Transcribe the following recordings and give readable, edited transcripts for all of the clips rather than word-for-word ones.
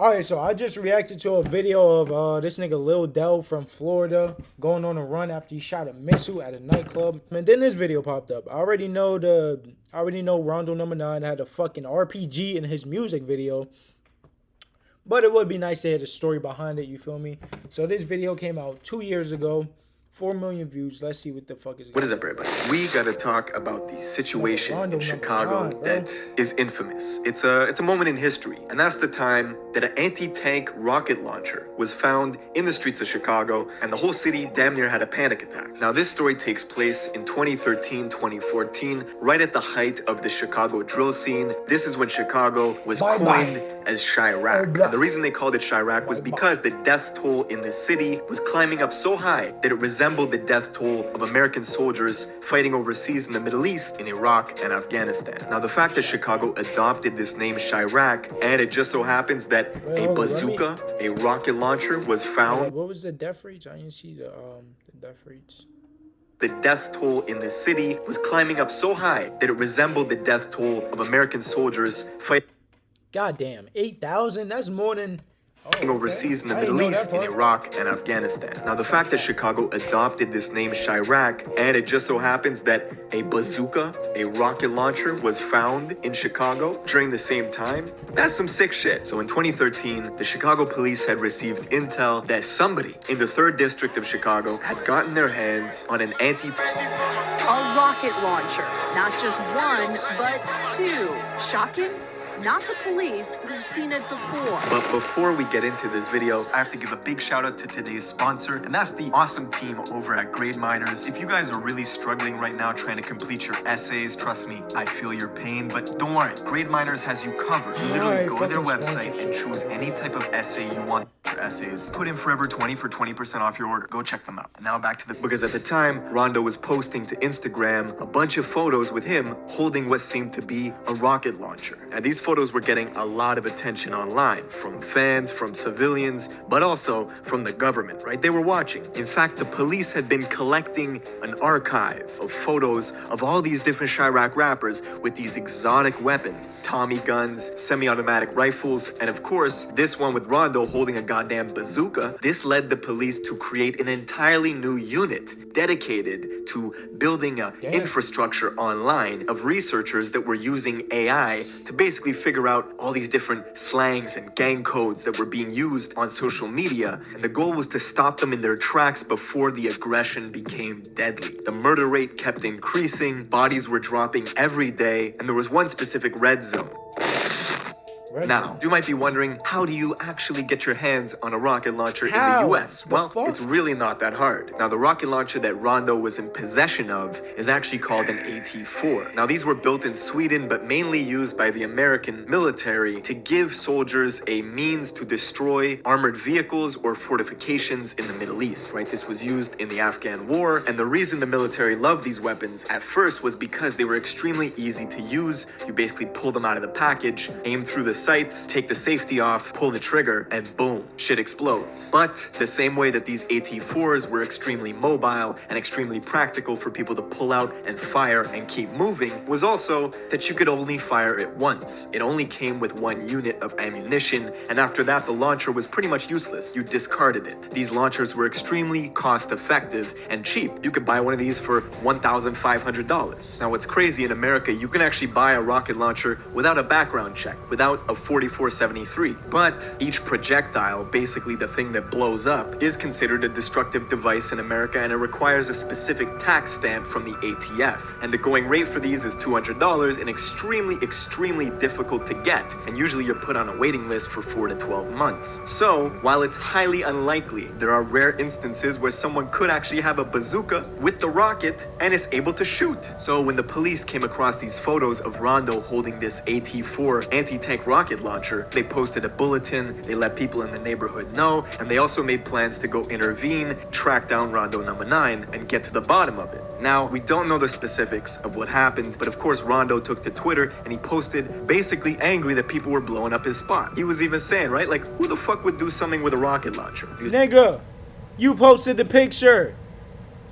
Alright, so I just reacted to a video of this nigga Lil Del from Florida going on a run after he shot a missile at a nightclub. And then this video popped up. I already know Rondo number 9 had a fucking RPG in his music video. But it would be nice to hear the story behind it, you feel me? So this video came out 2 years ago. 4 million views. Let's see what the fuck is going on. What is up, everybody? We gotta talk about the situation in Chicago that is infamous. It's a moment in history, and that's the time that an anti-tank rocket launcher was found in the streets of Chicago, and the whole city damn near had a panic attack. Now, this story takes place in 2013, 2014, right at the height of the Chicago drill scene. This is when Chicago was coined as Chirac. And the reason they called it Chirac was because the death toll in the city was climbing up so high that it resembled the death toll of American soldiers fighting overseas in the Middle East, in Iraq and Afghanistan. Now, the fact that Chicago adopted this name Chirac, and it just so happens that a bazooka, a rocket launcher, was found. What was the death rates? I didn't see the death rates. The death toll in the city was climbing up so high that it resembled the death toll of American soldiers fighting. Goddamn, 8,000? That's more than overseas in the Middle East, in Iraq and Afghanistan. Now, the fact that Chicago adopted this name Chirac, and it just so happens that a bazooka, a rocket launcher, was found in Chicago during the same time, that's some sick shit. So in 2013, the Chicago police had received intel that somebody in the 3rd district of Chicago had gotten their hands on an A rocket launcher. Not just one, but 2. Shocking? Not the police, who've seen it before. But before we get into this video, I have to give a big shout out to today's sponsor, and that's the awesome team over at Grade Miners. If you guys are really struggling right now trying to complete your essays, trust me, I feel your pain, but don't worry, Grade Miners has you covered. You literally go to their website and choose any type of essay you want. Essays. Put in Forever 20 for 20% off your order. Go check them out. And now back to because at the time, Rondo was posting to Instagram a bunch of photos with him holding what seemed to be a rocket launcher. And these photos were getting a lot of attention online from fans, from civilians, but also from the government, right? They were watching. In fact, the police had been collecting an archive of photos of all these different Chirac rappers with these exotic weapons, Tommy guns, semi-automatic rifles, and of course, this one with Rondo holding a goddamn bazooka. This led the police to create an entirely new unit dedicated to building an infrastructure online of researchers that were using AI to basically figure out all these different slangs and gang codes that were being used on social media. And the goal was to stop them in their tracks before the aggression became deadly. The murder rate kept increasing, bodies were dropping every day, and there was one specific red zone. Now, you might be wondering, how do you actually get your hands on a rocket launcher in the US? Well, it's really not that hard. Now, the rocket launcher that Rondo was in possession of is actually called an AT-4. Now, these were built in Sweden, but mainly used by the American military to give soldiers a means to destroy armored vehicles or fortifications in the Middle East, right? This was used in the Afghan war, and the reason the military loved these weapons at first was because they were extremely easy to use. You basically pull them out of the package, aim through the sights, take the safety off, pull the trigger, and boom, shit explodes. But the same way that these AT-4s were extremely mobile and extremely practical for people to pull out and fire and keep moving was also that you could only fire it once. It only came with one unit of ammunition, and after that the launcher was pretty much useless. You discarded it. These launchers were extremely cost effective and cheap. You could buy one of these for $1,500. Now, what's crazy, in America you can actually buy a rocket launcher without a background check, without a 4473. But each projectile, basically the thing that blows up, is considered a destructive device in America, and it requires a specific tax stamp from the ATF. And the going rate for these is $200 and extremely difficult to get. And usually you're put on a waiting list for 4 to 12 months. So while it's highly unlikely, there are rare instances where someone could actually have a bazooka with the rocket and is able to shoot. So when the police came across these photos of Rondo holding this AT-4 anti-tank rocket launcher, they posted a bulletin, they let people in the neighborhood know, and they also made plans to go intervene, track down Rondo number 9, and get to the bottom of it. Now, we don't know the specifics of what happened, but of course Rondo took to Twitter and he posted basically angry that people were blowing up his spot. He was even saying, right, like, who the fuck would do something with a rocket launcher? Nigga, you posted the picture.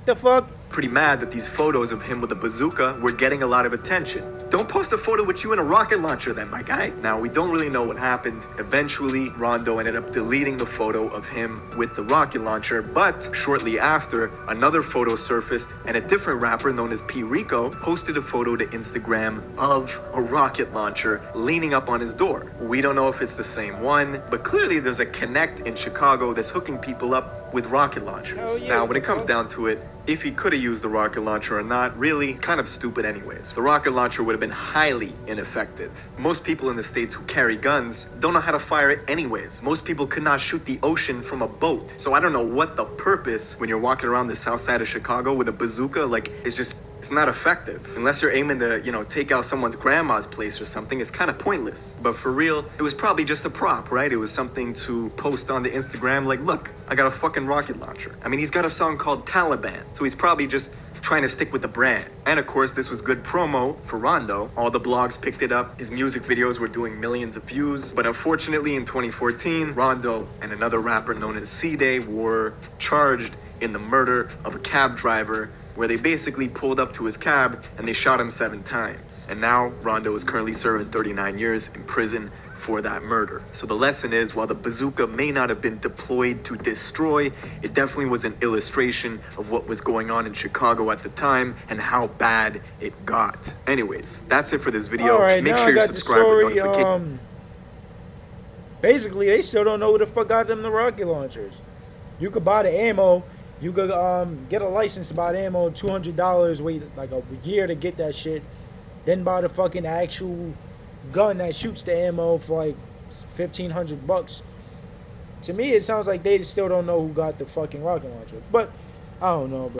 The fuck? pretty mad that these photos of him with a bazooka were getting a lot of attention. Don't post a photo with you in a rocket launcher then, my guy. Now, we don't really know what happened. Eventually, Rondo ended up deleting the photo of him with the rocket launcher, but shortly after, another photo surfaced, and a different rapper known as P. Rico posted a photo to Instagram of a rocket launcher leaning up on his door. We don't know if it's the same one, but clearly there's a Connect in Chicago that's hooking people up with rocket launchers. Yeah, now, when it comes down to it, if he could have used the rocket launcher or not, really kind of stupid anyways. The rocket launcher would have been highly ineffective. Most people in the States who carry guns don't know how to fire it anyways. Most people could not shoot the ocean from a boat. So I don't know what the purpose when you're walking around the south side of Chicago with a bazooka, like, it's not effective. Unless you're aiming to, take out someone's grandma's place or something, it's kind of pointless. But for real, it was probably just a prop, right? It was something to post on the Instagram, like, look, I got a fucking rocket launcher. I mean, he's got a song called Taliban, so he's probably just trying to stick with the brand. And of course, this was good promo for Rondo. All the blogs picked it up. His music videos were doing millions of views. But unfortunately, in 2014, Rondo and another rapper known as C-Day were charged in the murder of a cab driver, where they basically pulled up to his cab and they shot him 7 times. And now Rondo is currently serving 39 years in prison for that murder. So the lesson is, while the bazooka may not have been deployed to destroy, it definitely was an illustration of what was going on in Chicago at the time and how bad it got. Anyways, that's it for this video. Alright, Make now sure I you got the subscribe with story. notifications. Basically, they still don't know who the fuck got them the rocket launchers. You could buy the ammo. You could get a license to buy the ammo, $200, wait like a year to get that shit. Then buy the fucking actual gun that shoots the ammo for like $1,500. To me, it sounds like they still don't know who got the fucking rocket launcher. But I don't know, bro.